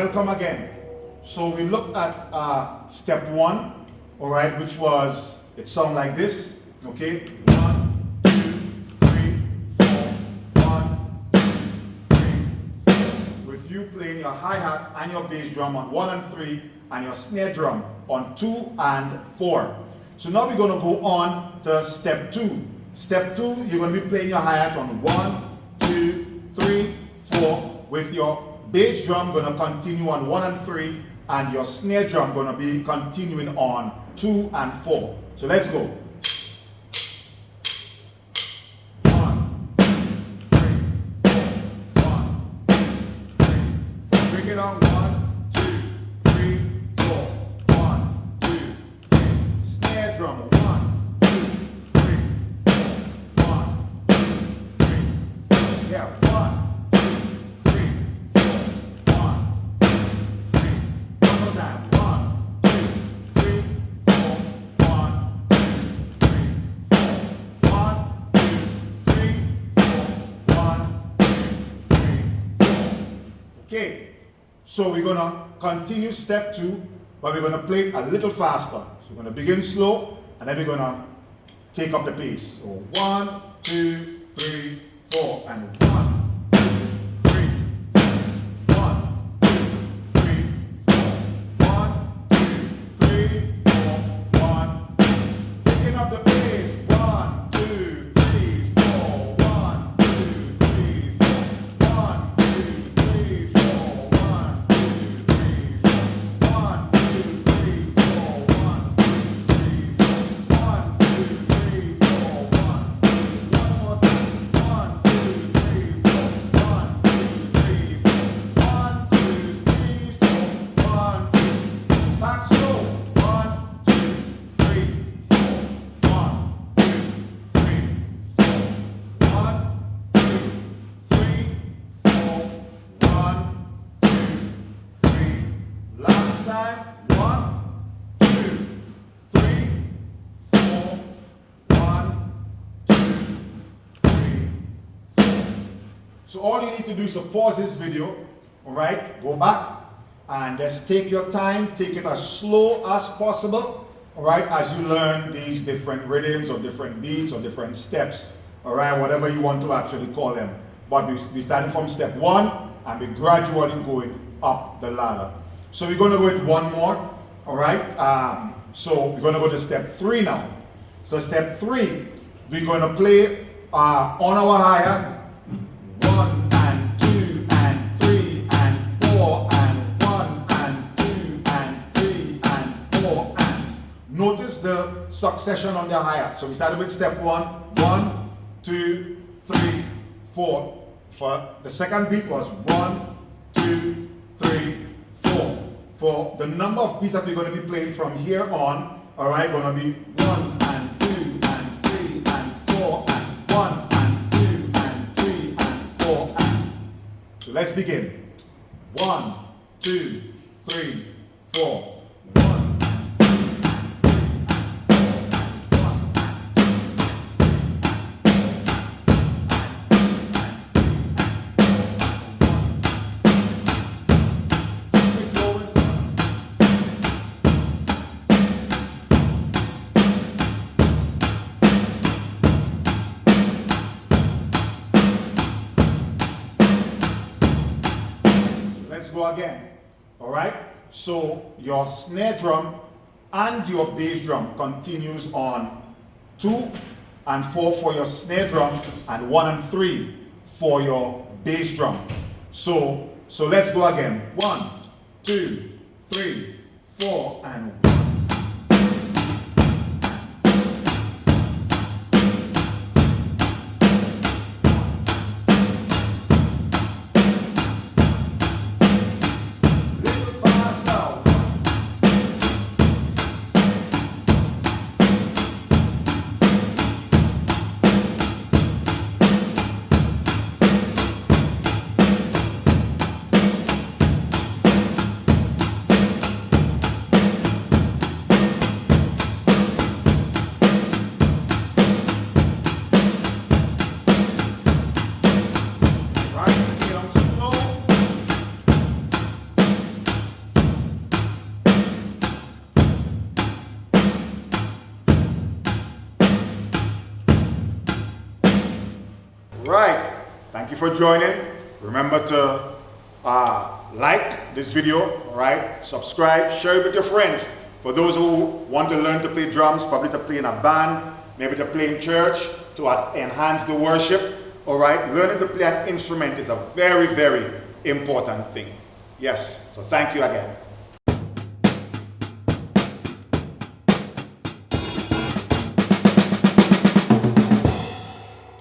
welcome again. So we looked at step 1, all right, which was, it sounds like this, okay? 1, 2, 3, 4, 1, 2, 3, 4. With you playing your hi-hat and your bass drum on 1 and 3, and your snare drum on 2 and 4. So now we're going to go on to step 2. Step 2, you're going to be playing your hi-hat on 1, 2, 3, 4, with your bass drum going to continue on 1 and 3, and your snare drum going to be continuing on 2 and 4. So let's go. 1, 2, 3, 4, 1, 2, 3, 4. Bring it on. 1, 2, 3, 4, 1, 2, 3. Snare drum. 1, 2, 3, 4, 1, 2, 3. Yeah, 1. Okay, so we're going to continue step 2, but we're going to play it a little faster. So we're going to begin slow, and then we're going to take up the pace. So 1, 2, 3, 4, and 1, 2, 3, 1, 2, 3, 4, 1, 2, 3, 4, 1. Picking up the pace. 1, 2, 3, 4, 1, 2, 3, 4, 1, 2, 3, 4. So all you need to do is to pause this video, all right, go back, and just take your time, take it as slow as possible, all right, as you learn these different rhythms or different beats or different steps, all right, whatever you want to actually call them. But we're starting from step 1, and we're gradually going up the ladder. So we're going to go with one more, all right, so we're going to go to step 3 now. So step 3, we're going to play on our hi-hat, 1 and 2 and 3 and 4 and 1 and 2 and 3 and 4 and. Notice the succession on the hi-hat. So we started with step 1, 1, 2, 3, 4. For the second beat was 1, 2, 3, 4. For the number of beats that we're going to be playing from here on, all right, going to be 1 and 2 and 3 and 4 and 1 and 2 and 3 and 4 and. So let's begin. 1, 2, 3, 4. 1. Let's go again. All right, so your snare drum and your bass drum continues on 2 and 4 for your snare drum and 1 and 3 for your bass drum. So let's go again. 1, 2, 3, 4 and 1. right. Thank you for joining. Remember to like this video, all right? Subscribe, share it with your friends. For those who want to learn to play drums, probably to play in a band, maybe to play in church, to enhance the worship, all right? Learning to play an instrument is a very, very important thing. Yes, so thank you again.